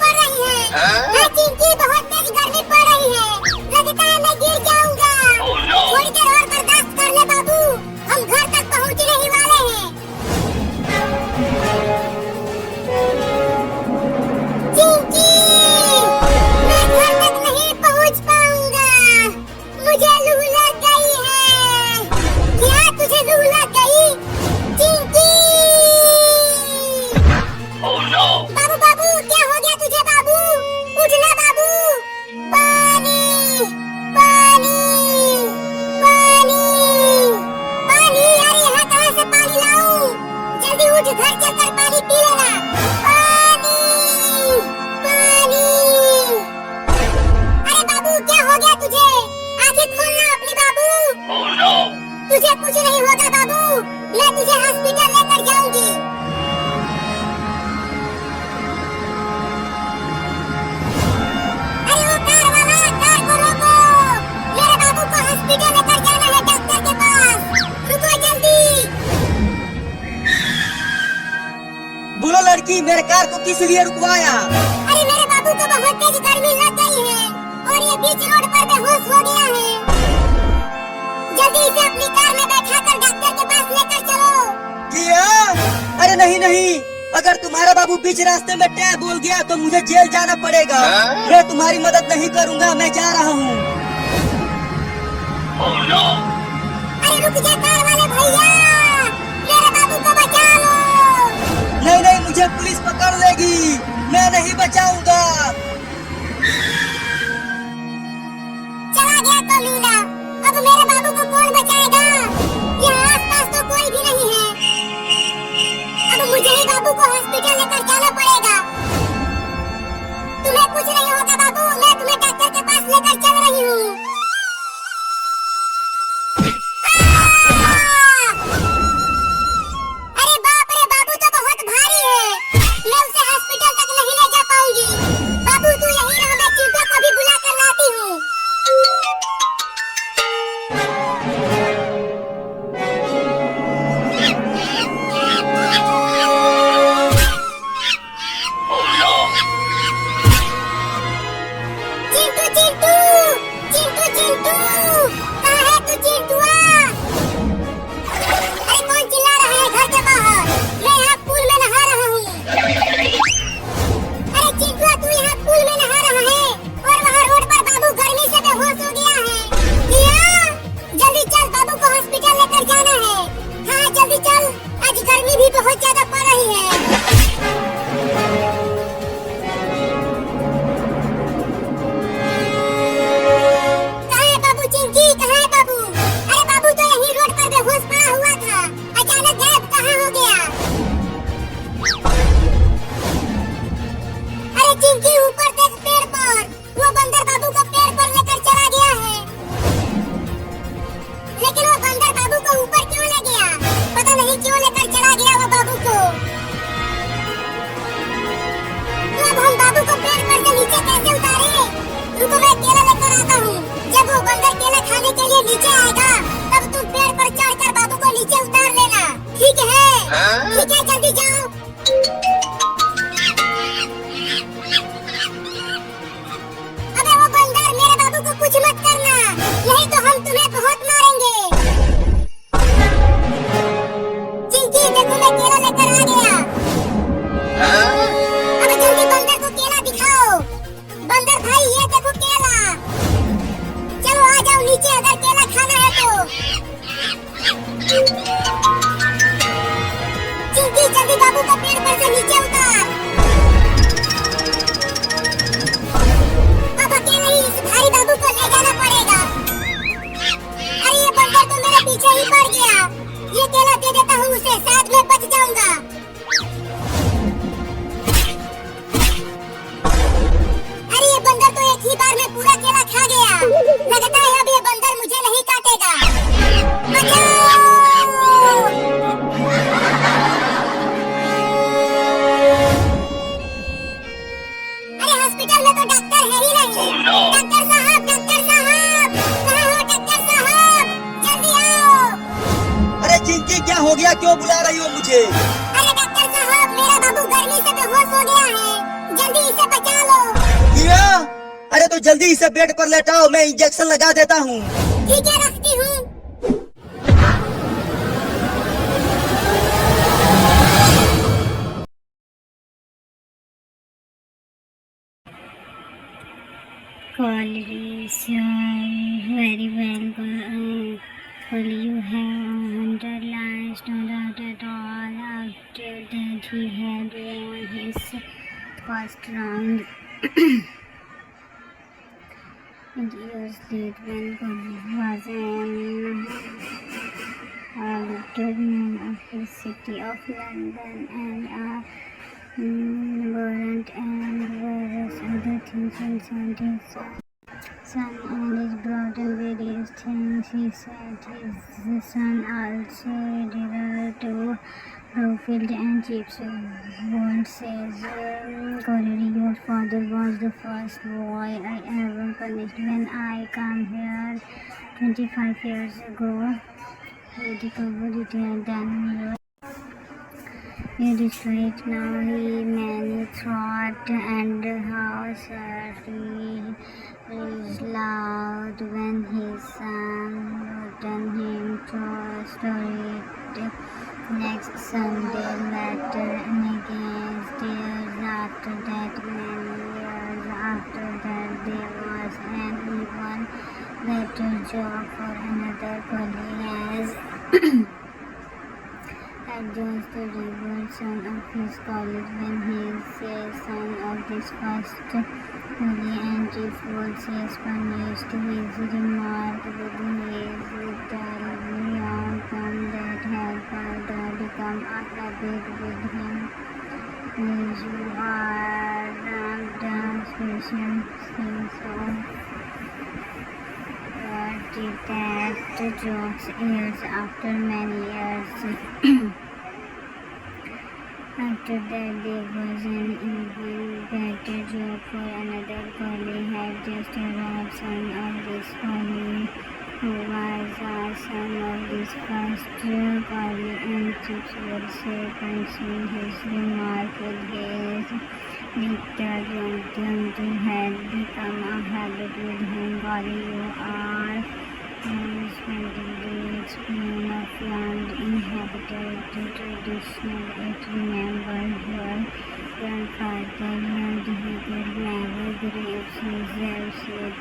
पड़ रही है। हाँ चिंकी, बहुत तेज गर्मी पड़ रही है। लगता है मैं गिर जाऊंगा। थोड़ी देर और बर्दाश्त कर ले बाबू, हम घर तक पहुंचने ही वाले हैं। चिंकी, मैं घर तक नहीं पहुंच पाऊंगा, मुझे लू लग गई है। क्या तुझे लू लग गई? चिंकी! बाबू बाबू, क्या हो गया तुझे बाबू? उठना बाबू। पानी पानी पानी पानी, यार यहाँ कहाँ से पानी लाऊं? जल्दी उठ, घर चलकर पानी पी लेना। पानी पानी। अरे बाबू, क्या हो गया तुझे? आंखें खोलना अपनी बाबू। तुझे कुछ नहीं होगा बाबू, मैं तुझे हॉस्पिटल लेकर जाऊंगी। अरे वो कार वाला, कार को रोको, मेरे बाबू को हॉस्पिटल लेकर जाना है, डॉक्टर के पास। रुको जल्दी। बोलो लड़की, मेरे कार को किस लिए रुकवाया? अरे मेरे बाबू को बहुत तेज गर्मी लग गई है और ये बीच रोड पर बेहोश हो गया है। जल्दी इसे अपनी कार में बैठाकर डॉक्टर के पास लेकर चलो। क्या? अरे नहीं नहीं, अगर तुम्हारा बाबू बीच रास्ते में टैब बोल गया तो मुझे जेल जाना पड़ेगा। मैं तुम्हारी मदद नहीं करूंगा, मैं जा रहा हूँ। अरे रुक जा कार वाले भैया, मेरे बाबू को बचा लो। नहीं नहीं, मुझे पुलिस पकड़ लेगी, मैं नहीं बचाऊंगा। चला गया तो लीला, अब मेरे बाबू को कौन बचाएगा? यहाँ आसपास तो कोई भी नहीं है। अब मुझे ही बाबू को हॉस्पिटल लेकर जाना पड़ेगा। तुम्हें कुछ नहीं होगा बाबू, मैं तुम्हें डॉक्टर के पास लेकर चल रही हूँ। अरे बाप रे, बाबू तो बहुत भारी है, मैं उसे हॉस्पिटल तक नहीं ले जा पाऊंगी। बाबू तू यहीं रह, मैं चिंता को भी बुला कर लाती हूँ। चिंटू चिंटू चिंटू चिंटू, कहाँ है तू चिंटुआ? अरे कौन चिल्ला रहा है घर के बाहर? मैं यहाँ पूल में नहा रहा हूँ। अरे चिंटुआ, तू यहाँ पूल में नहा रहा है और वहाँ रोड पर बाबू गर्मी से बेहोश हो गया है। क्या? जल्दी चल, बाबू को हॉस्पिटल लेकर जाना है। हाँ जल्दी चल, आज गर्मी भी बहुत ज्यादा पड़ रही है। कहाँ है बाबू? चिंकी कहाँ है बाबू? अरे बाबू तो यहीं रोड पर बेहोश पड़ा हुआ था, अचानक गायब कहाँ हो गया? अरे चिंकी, ऊपर देख पेड़ पर, वो बंदर बाबू को पेड़ पर लेकर चला गया है। लेकिन वो बंदर बाबू को ऊपर क्यों ले गया? पता नहीं क्यों लेकर चला गया वो बाबू को। तो अब हम बाबू को पेड़ पर से नीचे कैसे उतारे? रुको मैं केला लेकर आता हूँ। जब वो बंदर केला खाने के लिए नीचे आएगा, तब तुम पेड़ पर चढ़कर बाबू को नीचे उतार लेना, ठीक है? ठीक है, जल्दी जाओ। अबे वो बंदर, मेरे बाबू को कुछ मत करना, नहीं तो हम तुम्हें बहुत मारेंगे। चिंकी देखो, मैं केला लेकर आ गया। अब जल्दी बंदर को केला दिखाओ। बंदर भाई, ये देखो केला। चलो आ जाओ नीचे, अगर केला खाना है तो। चिंकी जल्दी बाबू को पेड़ पर से नीचे उतार। अब अकेले ही इस भारी बाबू को ले जाना पड़ेगा। अरे ये बंदर तो मेरे पीछे ही पड़ गया। ये केला दे देता हूँ उसे, साथ में बच जाऊंगा। अरे ये बंदर तो एक ही बार में पूरा केला खा गया। लगता है अब ये बंदर मुझे नहीं काटेगा। बचाओ! अरे हॉस्पिटल में तो डॉक्टर है ही नहीं। डॉक्टर साहब, डॉक्टर साहब, कहाँ हो डॉक्टर साहब? जल्दी आओ। अरे चिंकी, क्या हो गया? क्यों बुला रही हो मुझे? अरे डॉक्टर साहब, मेरा बाबू गर्मी से बेहोश हो गया है, जल्दी इसे बचा अरे तो जल्दी इसे बेड पर लेटाओ, मैं इंजेक्शन लगा देता हूँ। ठीक है, रखती हूँ। Qualities very well. You have underlined not at all after that he had won his first round. And years later, when Collins was an alderman of the city of London and warrant and various other things concerned his son and his brought in various things. He said his son also delivered to Brookfield and Chips World says Corey, your father was the first boy I ever punished when I come here 25 years ago. He discovered it had done it is right now. He many thought and how he is loud when his son returned him to a story next Sunday later and again years after that, many years after that, there was an even better job for another colleague as Jones, the revered son of his college, when he is son of this first holy and chief would says punished his remark with his terribly young son that had further become a habit with him. As you are the special things of did that jokes years after many years. After that, there was an even better job for another colleague had just arrived, son of this colleague, who was a son of this first colleague, and Chips would say, punching his remark with his little Johnson had become a habit with him. Collie, you are spending the explain of land inhabited traditional. It remember your grandfather and he could never graves himself said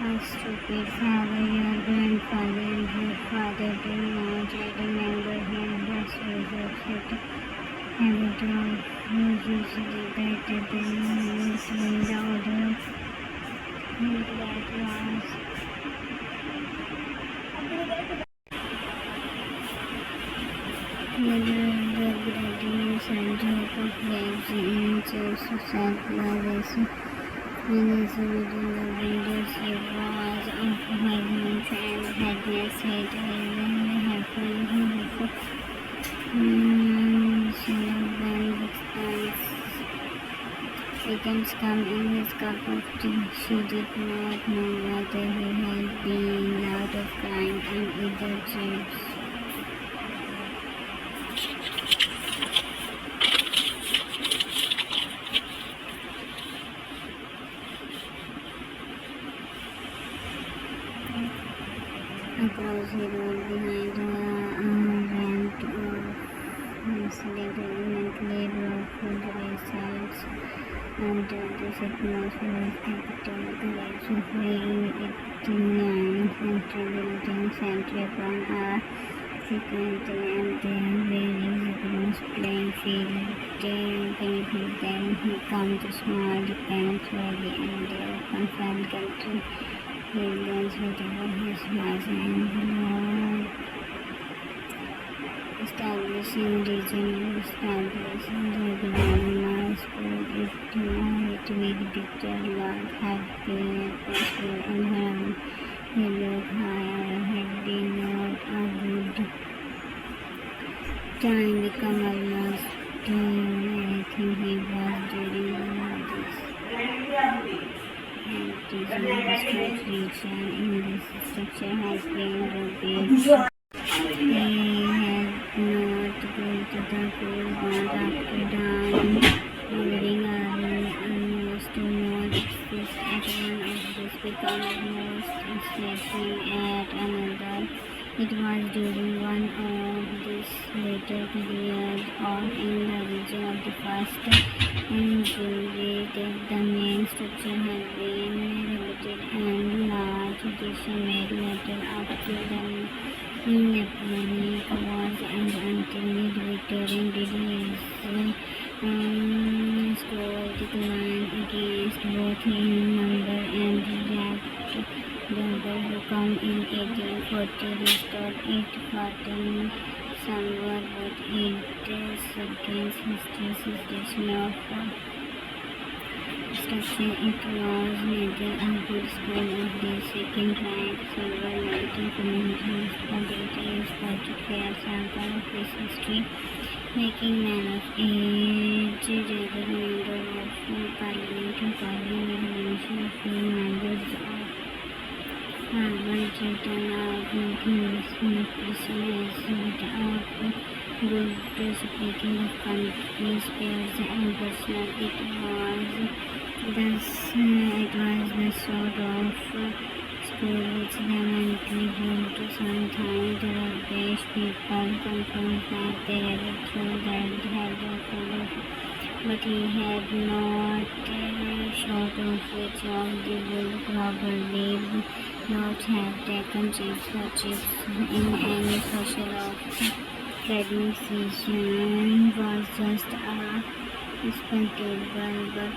a stupid father. Your grandfather and your father do not remember him. That's what habit of usually better than listening the order that was the graduates and joke of waves in society when his original leadership was of violence and madness. It really happened when seconds come in his cup of tea. She did not know whether he had been out of crying and either dreams. Across the road behind a ramp of incident evidently Brookfield resides under this atmosphere of capital courage, weighing 89 central buildings centered upon a sequential and their varying across playing field. Beneath them he comes to small Dependence Valley and their open farm country. He learns whatever his mass and establishing regional establishing the Grandma School it with picture lot had been atmosphere and around he looked higher had been not a good time become almost anything he was during this. This region in this structure has been rebuilt. He had not gone to the pool but after dawn, moving almost to north, this become most stressing at another. It was during one of these later periods or in the region of the first century that the main structure had been renovated and large addition made later after the Napoleonic Wars and until mid-Victorian period. School declined against both in number and Jack Dover, who come in 1840, restored it, fighting somewhat, but it against history's suggestion of structure. It was neither a good school of the second rank. Several writing commentaries published particular sample of its history, making man of age rather member of parliament and calling the relation of few members of Harvard written out making this person as without good speaking of countries, pairs and personal. It was the sort of school which definitely held to sometimes the rubbish people confirmed that they read through that had followed, but he had not short of which of the would probably not have taken chips for chips in any social of academic session was just a respectable but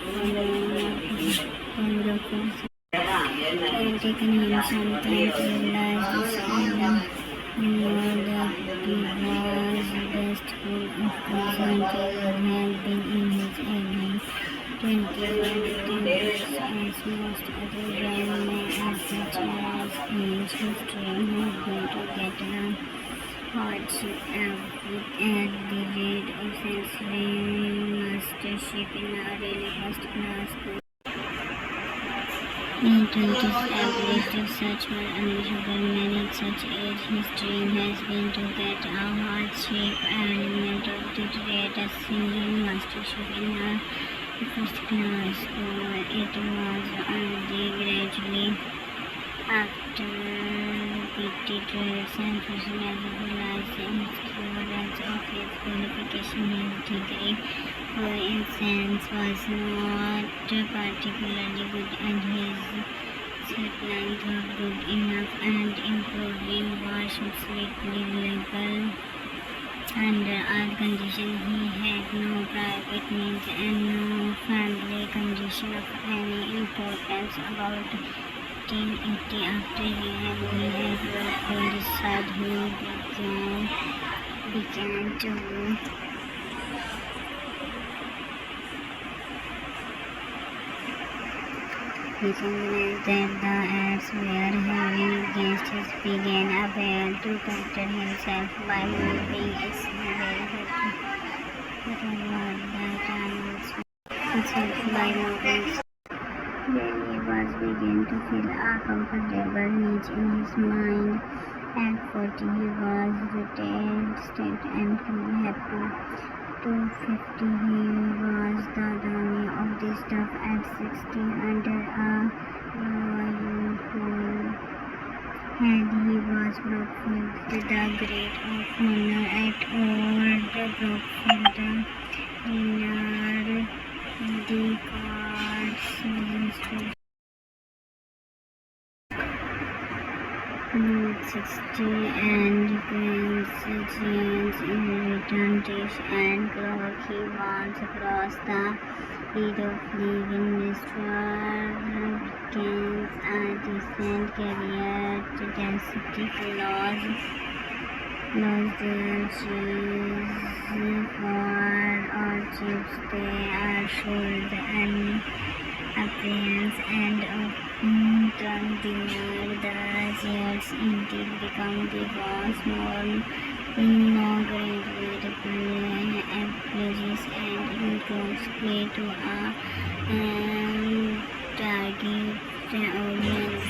photographers had taken him some time to realize this freedom. More that he was best full of concern had been in his early 20s, as most other young men at such age history had been to get a hardship at the rate of censoring mastership in a really first-class school. In 20s, established of such were unusual men at such age. His dream has been to get a hardship element of the rate a single mastership in a first-class school. It was only gradually after PT trades and professionalized in students of his qualification. His degree, for instance, was not particularly good, and his sidelines were good enough, and improving was completely legal. Under all conditions, he had no private means and no family condition of any importance. About 1880, after he had been enrolled on the side, he began to recognize that the ads were having against his began a battle to protect himself by moving his very Then he was beginning to feel a comfortable niche in his mind. At 40 he was retired, state and happy. 250 he was the dummy of the stuff. At 60 under a youthful head he was Brockfield, the great of honor at old Brockfield dinner. The cards Route 60 and Prince in return dish and clock. He once across the field of living Mr. Dickens a decent career to density lost the cheese for or chips. They are sold and appearance and often dinner. The years indeed become the was more inaugurated places and play to a target audience.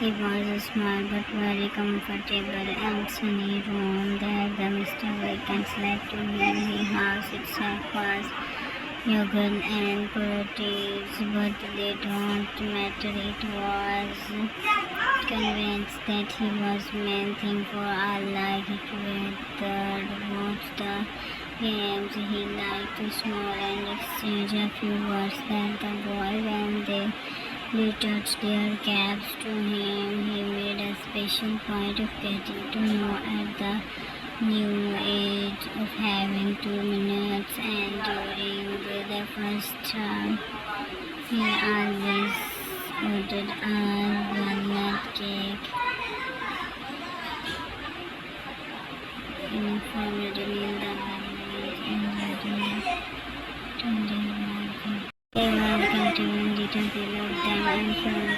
It was a small but very comfortable and sunny room that the Mr. Wickens led to him. The house itself was young and pretty, but they don't matter. It was convinced that he was meant him for all life. He weathered watch the games. He liked to smile and exchange a few words that the boy when they retouched their caps to him. He made a special point of getting to know at the new age of having 2 minutes, and during the first term he always ordered a walnut cake. Informally in the they welcomed him in detail. They loved them and